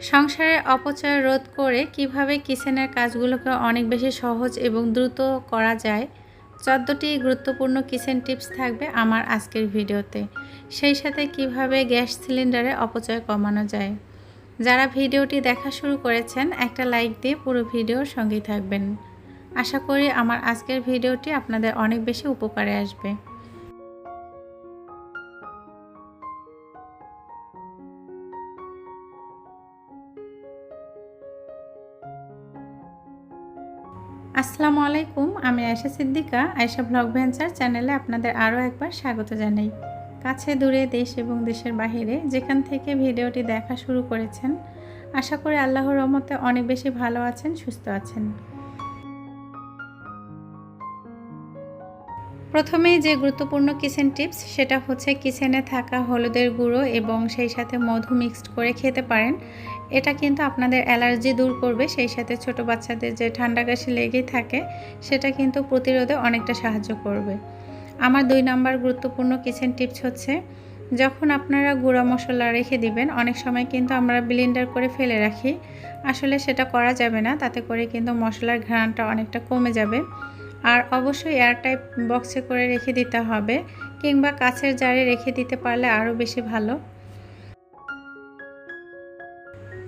সংসারের অপচয় রোধ করে কিভাবে কিচেনের কাজগুলোকে অনেক বেশি সহজ এবং দ্রুত করা যায় 14টি গুরুত্বপূর্ণ কিচেন টিপস থাকবে আমার আজকের ভিডিওতে। সেই সাথে কিভাবে গ্যাস সিলিন্ডারে অপচয় কমানো যায়। যারা ভিডিওটি দেখা শুরু করেছেন একটা লাইক দিয়ে পুরো ভিডিওর সঙ্গেই থাকবেন। আশা করি আমার আজকের ভিডিওটি আপনাদের অনেক বেশি উপকারে আসবে। আসসালামু আলাইকুম, আমি আয়েশা সিদ্দিকা। আয়েশা ব্লগ ভেঞ্চার চ্যানেলে আপনাদের আরও একবার স্বাগত জানাই। কাছে দূরে দেশ এবং দেশের বাহিরে যেখান থেকে ভিডিওটি দেখা শুরু করেছেন, আশা করি আল্লাহর রহমতে অনেক বেশি ভালো আছেন, সুস্থ আছেন। প্রথমেই যে গুরুত্বপূর্ণ কিচেন টিপস সেটা হচ্ছে কিচেনে থাকা হলুদের গুঁড়ো এবং সেই সাথে মধু মিক্সড করে খেতে পারেন। এটা কিন্তু আপনাদের অ্যালার্জি দূর করবে, সেই সাথে ছোট বাচ্চাদের যে ঠান্ডা কাশি লেগেই থাকে সেটা কিন্তু প্রতিরোধে অনেকটা সাহায্য করবে। আমার 2 নাম্বার গুরুত্বপূর্ণ কিচেন টিপস হচ্ছে যখন আপনারা গুঁড়া মশলা রেখে দিবেন, অনেক সময় কিন্তু আমরা ব্লেন্ডার করে ফেলে রাখি। আসলে সেটা করা যাবে না, তাতে করে কিন্তু মশলার ঘ্রাণটা অনেকটা কমে যাবে। আর অবশ্যই এয়ারটাইট বক্সে করে রেখে দিতে হবে, কিংবা কাচের জারে রেখে দিতে পারলে আরও বেশি ভালো।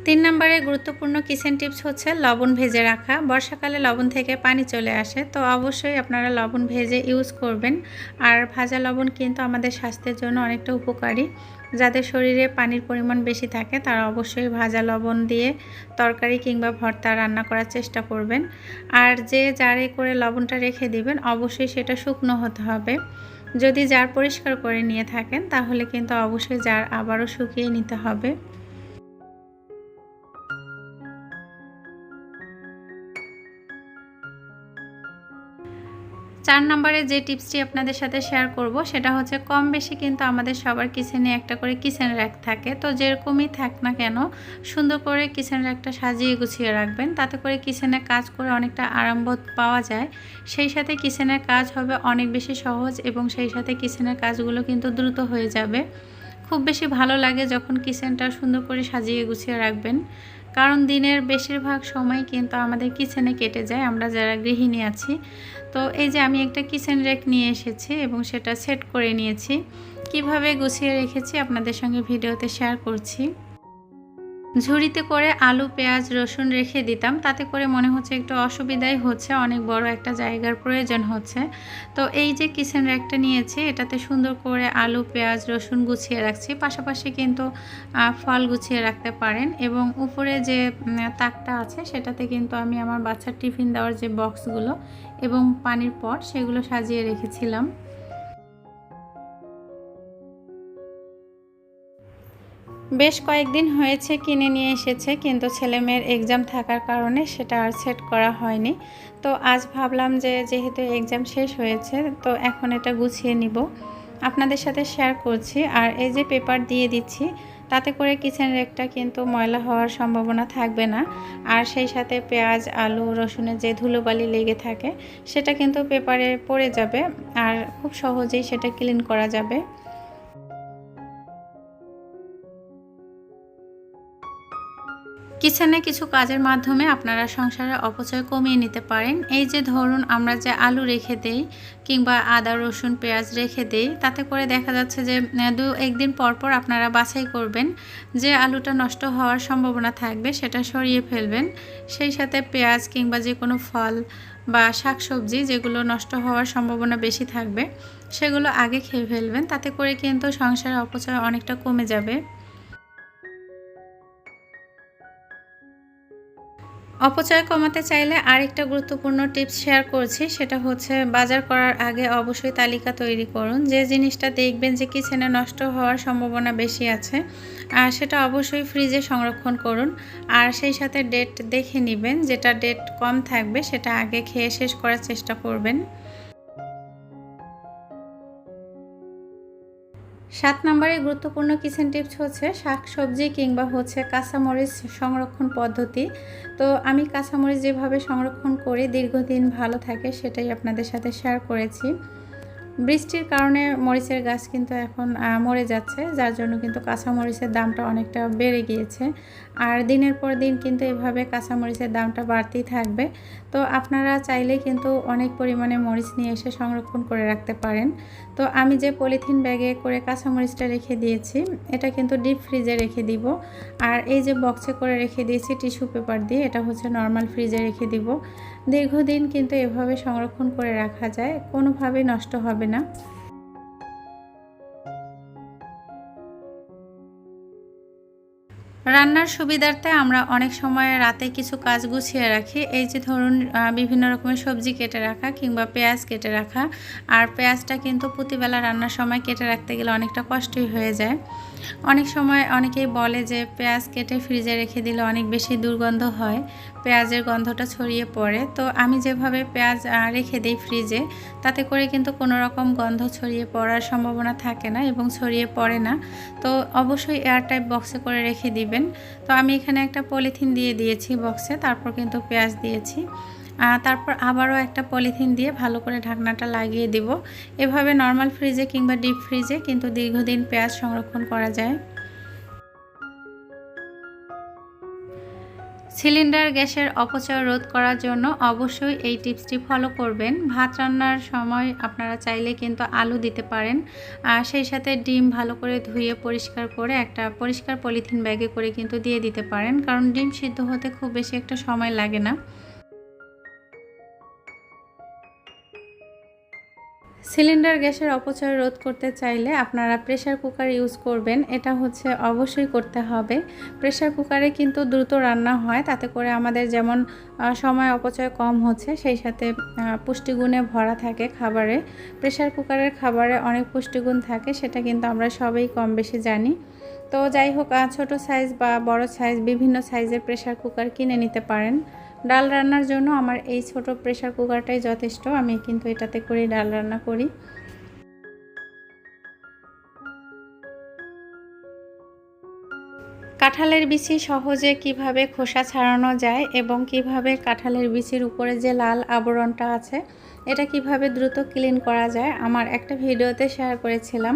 3 নম্বরে গুরুত্বপূর্ণ কিচেন টিপস হচ্ছে লবণ ভেজে রাখা। বর্ষাকালে লবণ থেকে পানি চলে আসে, তো অবশ্যই আপনারা লবণ ভেজে ইউজ করবেন। আর ভাজা লবণ কিন্তু আমাদের স্বাস্থ্যের জন্য অনেকটা উপকারী। যাদের শরীরে পানির পরিমাণ বেশি থাকে তারা অবশ্যই ভাজা লবণ দিয়ে তরকারি কিংবা ভর্তা রান্না করার চেষ্টা করবেন। আর যে জারে করে লবণটা রেখে দিবেন অবশ্যই সেটা শুকনো হতে হবে। যদি জার পরিষ্কার করে নিয়ে থাকেন তাহলে কিন্তু অবশ্যই জার আবারও শুকিয়ে নিতে হবে। 4 নম্বরে যে টিপসটি আপনাদের সাথে শেয়ার করব সেটা হচ্ছে কম বেশি কিন্তু আমাদের সবার কিচেনে একটা করে কিচেন র্যাক থাকে। তো যেরকমই থাক না কেন সুন্দর করে কিচেন র্যাকটা সাজিয়ে গুছিয়ে রাখবেন, তাতে করে কিচেনে কাজ করে অনেকটা আরামবোধ পাওয়া যায়। সেই সাথে কিচেনের কাজ হবে অনেক বেশি সহজ এবং সেই সাথে কিচেনের কাজগুলো কিন্তু দ্রুত হয়ে যাবে। খুব বেশি ভালো লাগে যখন কিচেনটা সুন্দর করে সাজিয়ে গুছিয়ে রাখবেন, কারণ দিনের বেশিরভাগ সময় কিন্তু আমাদের কিচেনে কেটে যায় আমরা যারা গৃহিণী আছি। তো এই যে আমি একটা কিচেন র্যাক নিয়ে এসেছি এবং সেটা সেট করে নিয়েছি। কিভাবে গুছিয়ে রেখেছি আপনাদের সঙ্গে ভিডিওতে শেয়ার করছি। ঝুড়িতে করে আলু, পেঁয়াজ, রসুন রেখে দিতাম, তাতে করে মনে হচ্ছে একটু অসুবিধাই হচ্ছে, অনেক বড় একটা জায়গার প্রয়োজন হচ্ছে। তো এই যে কিচেন র্যাকটা নিয়েছি এটাতে সুন্দর করে আলু, পেঁয়াজ, রসুন গুছিয়ে রাখছি। পাশাপাশি কিন্তু ফল গুছিয়ে রাখতে পারেন এবং উপরে যে তাকটা আছে সেটাতে কিন্তু আমি আমার বাচ্চার টিফিন দেওয়ার যে বক্সগুলো এবং পানির পট সেগুলো সাজিয়ে রেখেছিলাম। বেশ কয়েকদিন হয়েছে কিনে নিয়ে এসেছে, কিন্তু ছেলেমেয়ের এক্সাম থাকার কারণে সেটা আর সেট করা হয়নি। তো আজ ভাবলাম যে যেহেতু এক্সাম শেষ হয়েছে তো এখন এটা গুছিয়ে নিব, আপনাদের সাথে শেয়ার করছি। আর এই যে পেপার দিয়ে দিচ্ছি, তাতে করে কিচেন র্যাকটা কিন্তু ময়লা হওয়ার সম্ভাবনা থাকবে না। আর সেই সাথে পেঁয়াজ, আলু, রসুনের যে ধুলোবালি লেগে থাকে সেটা কিন্তু পেপারে পড়ে যাবে আর খুব সহজেই সেটা ক্লিন করা যাবে। কিচেনে কিছু কাজের মাধ্যমে আপনারা সংসারের অপচয় কমিয়ে নিতে পারেন। এই যে ধরুন আমরা যে আলু রেখে দেই কিংবা আদা, রসুন, পেঁয়াজ রেখে দেই, তাতে করে দেখা যাচ্ছে যে 2-1 দিন পর পর আপনারা বাছাই করবেন, যে আলুটা নষ্ট হওয়ার সম্ভাবনা থাকবে সেটা সরিয়ে ফেলবেন। সেই সাথে পেঁয়াজ কিংবা যে কোনো ফল বা শাকসবজি যেগুলো নষ্ট হওয়ার সম্ভাবনা বেশি থাকবে সেগুলো আগে খেয়ে ফেলবেন, তাতে করে কিন্তু সংসারের অপচয় অনেকটা কমে যাবে। অপচয় কমাতে চাইলে আরেকটা গুরুত্বপূর্ণ টিপস শেয়ার করছি, সেটা হচ্ছে বাজার করার আগে অবশ্যই তালিকা তৈরি করুন। যে জিনিসটা দেখবেন যে কিচেনে নষ্ট হওয়ার সম্ভাবনা বেশি আছে আর সেটা অবশ্যই ফ্রিজে সংরক্ষণ করুন। আর সেই সাথে ডেট দেখে নেবেন, যেটা ডেট কম থাকবে সেটা আগে খেয়ে শেষ করার চেষ্টা করবেন। 7 নম্বরে গুরুত্বপূর্ণ কিচেন টিপস হচ্ছে শাকসবজি কিংবা হচ্ছে কাঁচামরিচ সংরক্ষণ পদ্ধতি। তো আমি কাঁচামরিচ যেভাবে সংরক্ষণ করে দীর্ঘদিন ভালো থাকে সেটাই আপনাদের সাথে শেয়ার করেছি। বৃষ্টির কারণে মরিচের গাছ কিন্তু এখন মরে যাচ্ছে, যার জন্য কিন্তু কাঁচামরিচের দামটা অনেকটা বেড়ে গিয়েছে। আর দিনের পর দিন কিন্তু এভাবে কাঁচামরিচের দামটা বাড়তেই থাকবে। তো আপনারা চাইলেই কিন্তু অনেক পরিমাণে মরিচ নিয়ে এসে সংরক্ষণ করে রাখতে পারেন। তো আমি যে পলিথিন ব্যাগে করে কাঁচামরিচটা রেখে দিয়েছি, এটা কিন্তু ডিপ ফ্রিজে রেখে দিব। আর এই যে বক্সে করে রেখে দিয়েছি টিস্যু পেপার দিয়ে, এটা হচ্ছে নর্মাল ফ্রিজে রেখে দিব। দীর্ঘদিন কিন্তু এভাবে সংরক্ষণ করে রাখা যায়, কোনোভাবেই নষ্ট হবে না। রান্নার সুবিধার্থে আমরা অনেক সময় রাতে কিছু কাজ গুছিয়ে রাখি। এই যে ধরুন বিভিন্ন রকমের সবজি কেটে রাখা কিংবা পেঁয়াজ কেটে রাখা। আর পেঁয়াজটা কিন্তু প্রতিবেলা রান্নার সময় কেটে রাখতে গেলে অনেকটা কষ্টই হয়ে যায়। অনেক সময় অনেকেই বলে যে পেঁয়াজ কেটে ফ্রিজে রেখে দিলে অনেক বেশি দুর্গন্ধ হয়, পেঁয়াজের গন্ধটা ছড়িয়ে পড়ে। তো আমি যেভাবে পেঁয়াজ রেখে দিই ফ্রিজে, তাতে করে কিন্তু কোনো রকম গন্ধ ছড়িয়ে পড়ার সম্ভাবনা থাকে না এবং ছড়িয়ে পড়ে না। তো অবশ্যই এয়ারটাইট বক্সে করে রেখে দিবেন। তো আমি এখানে একটা পলিথিন দিয়ে দিয়েছি বক্সে, তারপর কিন্তু পেঁয়াজ দিয়েছি। তারপর আবারও একটা পলিথিন দিয়ে ভালো করে ঢাকনাটা লাগিয়ে দিব। এভাবে নর্মাল ফ্রিজে কিংবা ডিপ ফ্রিজে কিন্তু দীর্ঘদিন পেঁয়াজ সংরক্ষণ করা যায়। সিলিন্ডার গ্যাসের অপচয় রোধ করার জন্য অবশ্যই এই টিপসটি ফলো করবেন। ভাত রান্নার সময় আপনারা চাইলে কিন্তু আলু দিতে পারেন। সেই সাথে ডিম ভালো করে ধুয়ে পরিষ্কার করে একটা পরিষ্কার পলিথিন ব্যাগে করে কিন্তু দিয়ে দিতে পারেন, কারণ ডিম সিদ্ধ হতে খুব বেশি একটা সময় লাগে না। সিলিন্ডার গ্যাসের অপচয় রোধ করতে চাইলে আপনারা প্রেসার কুকার ইউজ করবেন, এটা হচ্ছে অবশ্যই করতে হবে। প্রেসার কুকারে কিন্তু দ্রুত রান্না হয়, তাতে করে আমাদের যেমন সময় অপচয় কম হচ্ছে, সেই সাথে পুষ্টিগুণে ভরা থাকে খাবারে। প্রেসার কুকারের খাবারে অনেক পুষ্টিগুণ থাকে, সেটা কিন্তু আমরা সবাই কম বেশি জানি। তো যাই হোক, ছোট সাইজ বা বড় সাইজ বিভিন্ন সাইজের প্রেসার কুকার কিনে নিতে পারেন। ডাল রান্নার জন্য আমার এই ছোট প্রেসার কুকারটাই যথেষ্ট, আমি কিন্তু এটাতে করেই ডাল রান্না করি। কাঁঠালের বিচি সহজে কিভাবে খোসা ছাড়ানো যায় এবং কিভাবে কাঁঠালের বিচির উপরে যে লাল আবরণটা আছে এটা কিভাবে দ্রুত ক্লিন করা যায় আমার একটা ভিডিওতে শেয়ার করেছিলাম।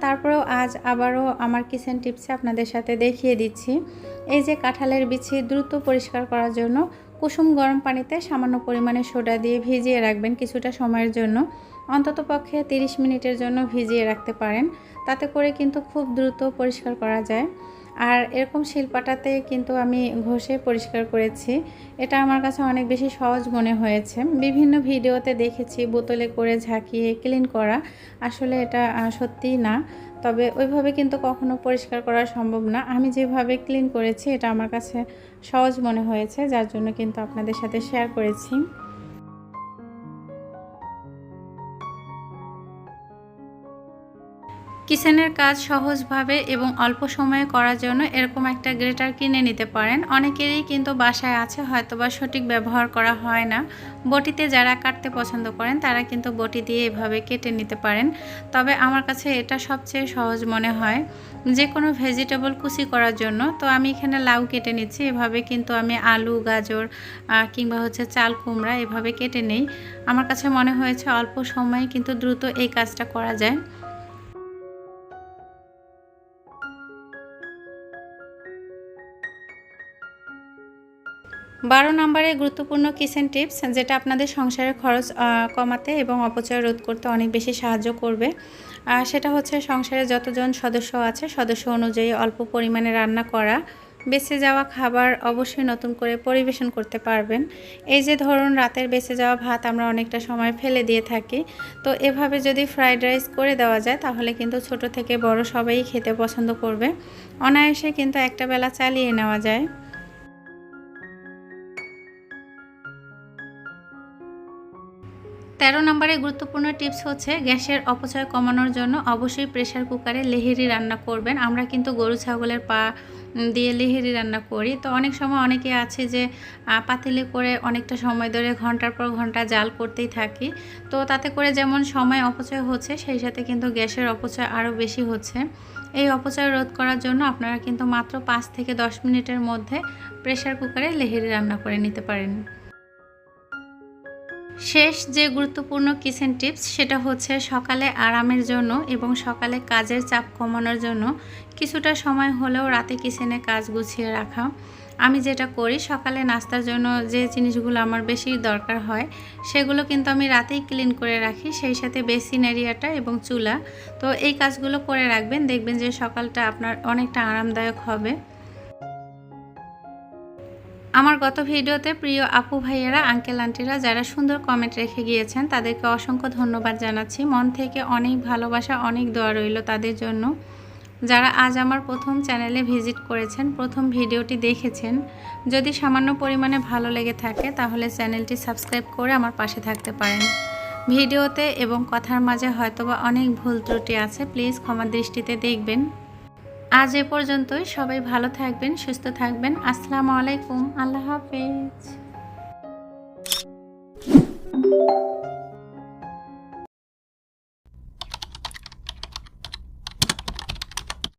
তারপরেও আজ আবারও আমার কিচেন টিপসে আপনাদের সাথে দেখিয়ে দিচ্ছি। এই যে কাঁঠালের বিচি দ্রুত পরিষ্কার করার জন্য কুসুম গরম পানিতে সামান্য পরিমাণে সোডা দিয়ে ভিজিয়ে রাখবেন কিছুটা সময়ের জন্য, অন্ততপক্ষে 30 মিনিটের জন্য ভিজিয়ে রাখতে পারেন। তাতে করে কিন্তু খুব দ্রুত পরিষ্কার করা যায়। আর এরকম শিলপাটাতে কিন্তু আমি ঘষে পরিষ্কার করেছি, এটা আমার কাছে অনেক বেশি সহজ মনে হয়েছে। বিভিন্ন ভিডিওতে দেখেছি বোতলে করে ঝাঁকিয়ে ক্লিন করা, আসলে এটা সত্যিই না। তবে ওইভাবে কিন্তু কখনো পরিষ্কার করা সম্ভব না। আমি যেভাবে ক্লিন করেছি এটা আমার কাছে সহজ মনে হয়েছে, যার জন্য কিন্তু আপনাদের সাথে শেয়ার করেছি। কিচেনের কাজ সহজভাবে এবং অল্প সময়ে করার জন্য এরকম একটা গ্রেটার কিনে নিতে পারেন। অনেকেরই কিন্তু বাসায় আছে, হয়তোবা সঠিক ব্যবহার করা হয় না। বটিতে যারা কাটতে পছন্দ করেন তারা কিন্তু বটি দিয়ে এভাবে কেটে নিতে পারেন। তবে আমার কাছে এটা সবচেয়ে সহজ মনে হয় যে কোনো ভেজিটেবল কুচি করার জন্য। তো আমি এখানে লাউ কেটে নিচ্ছি, এভাবে কিন্তু আমি আলু, গাজর কিংবা হচ্ছে চাল কুমড়া এভাবে কেটে নেই। আমার কাছে মনে হয়েছে অল্প সময়ে কিন্তু দ্রুত এই কাজটা করা যায়। 12 নম্বরে গুরুত্বপূর্ণ কিচেন টিপস, যেটা আপনাদের সংসারের খরচ কমাতে এবং অপচয় রোধ করতে অনেক বেশি সাহায্য করবে। সেটা হচ্ছে সংসারে যতজন সদস্য আছে সদস্য অনুযায়ী অল্প পরিমাণে রান্না করা। বেঁচে যাওয়া খাবার অবশ্যই নতুন করে পরিবেশন করতে পারবেন। এই যে ধরুন রাতের বেঁচে যাওয়া ভাত আমরা অনেকটা সময় ফেলে দিয়ে থাকি, তো এভাবে যদি ফ্রাইড রাইস করে দেওয়া যায় তাহলে কিন্তু ছোট থেকে বড় সবাই খেতে পছন্দ করবে। অনায়াসে কিন্তু একটা বেলা চালিয়ে নেওয়া যায়। 13 নম্বরে গুরুত্বপূর্ণ টিপস হচ্ছে গ্যাসের অপচয় কমানোর জন্য অবশ্যই প্রেসার কুকারে লেহেরি রান্না করবেন। আমরা কিন্তু গরু ছাগলের পা দিয়ে লেহেরি রান্না করি। তো অনেক সময় অনেকে আছে যে পাতিলে করে অনেকটা সময় ধরে ঘন্টার পর ঘন্টা জাল করতেই থাকি। তো তাতে করে যেমন সময় অপচয় হচ্ছে, সেই সাথে কিন্তু গ্যাসের অপচয় আরও বেশি হচ্ছে। এই অপচয় রোধ করার জন্য আপনারা কিন্তু মাত্র 5 থেকে 10 মিনিটের মধ্যে প্রেসার কুকারে লেহেরি রান্না করে নিতে পারেন। শেষ যে গুরুত্বপূর্ণ কিচেন টিপস সেটা হচ্ছে সকালে আরামের জন্য এবং সকালে কাজের চাপ কমানোর জন্য কিছুটা সময় হলেও রাতে কিচেনে কাজ গুছিয়ে রাখা। আমি যেটা করি, সকালে নাস্তার জন্য যে জিনিসগুলো আমার বেশি দরকার হয় সেগুলো কিন্তু আমি রাতেই ক্লিন করে রাখি, সেই সাথে বেসিন এরিয়াটা এবং চুলা। তো এই কাজগুলো করে রাখবেন, দেখবেন যে সকালটা আপনার অনেকটা আরামদায়ক হবে। আমার গত ভিডিওতে প্রিয় আপু ভাইয়েরা, আঙ্কেল আন্টিরা যারা সুন্দর কমেন্ট রেখে গিয়েছেন তাদেরকে অসংখ্য ধন্যবাদ জানাচ্ছি। মন থেকে অনেক ভালোবাসা, অনেক দোয়া রইল তাদের জন্য। যারা আজ আমার প্রথম চ্যানেলে ভিজিট করেছেন, প্রথম ভিডিওটি দেখেছেন, যদি সামান্য পরিমাণে ভালো লেগে থাকে তাহলে চ্যানেলটি সাবস্ক্রাইব করে আমার পাশে থাকতে পারেন। ভিডিওতে এবং কথার মাঝে হয়তোবা অনেক ভুল ত্রুটি আছে, প্লিজ ক্ষমা দৃষ্টিতে দেখবেন। আজ এ পর্যন্তই। সবাই ভালো থাকবেন, সুস্থ থাকবেন। আসসালামু আলাইকুম। আল্লাহ হাফেজ।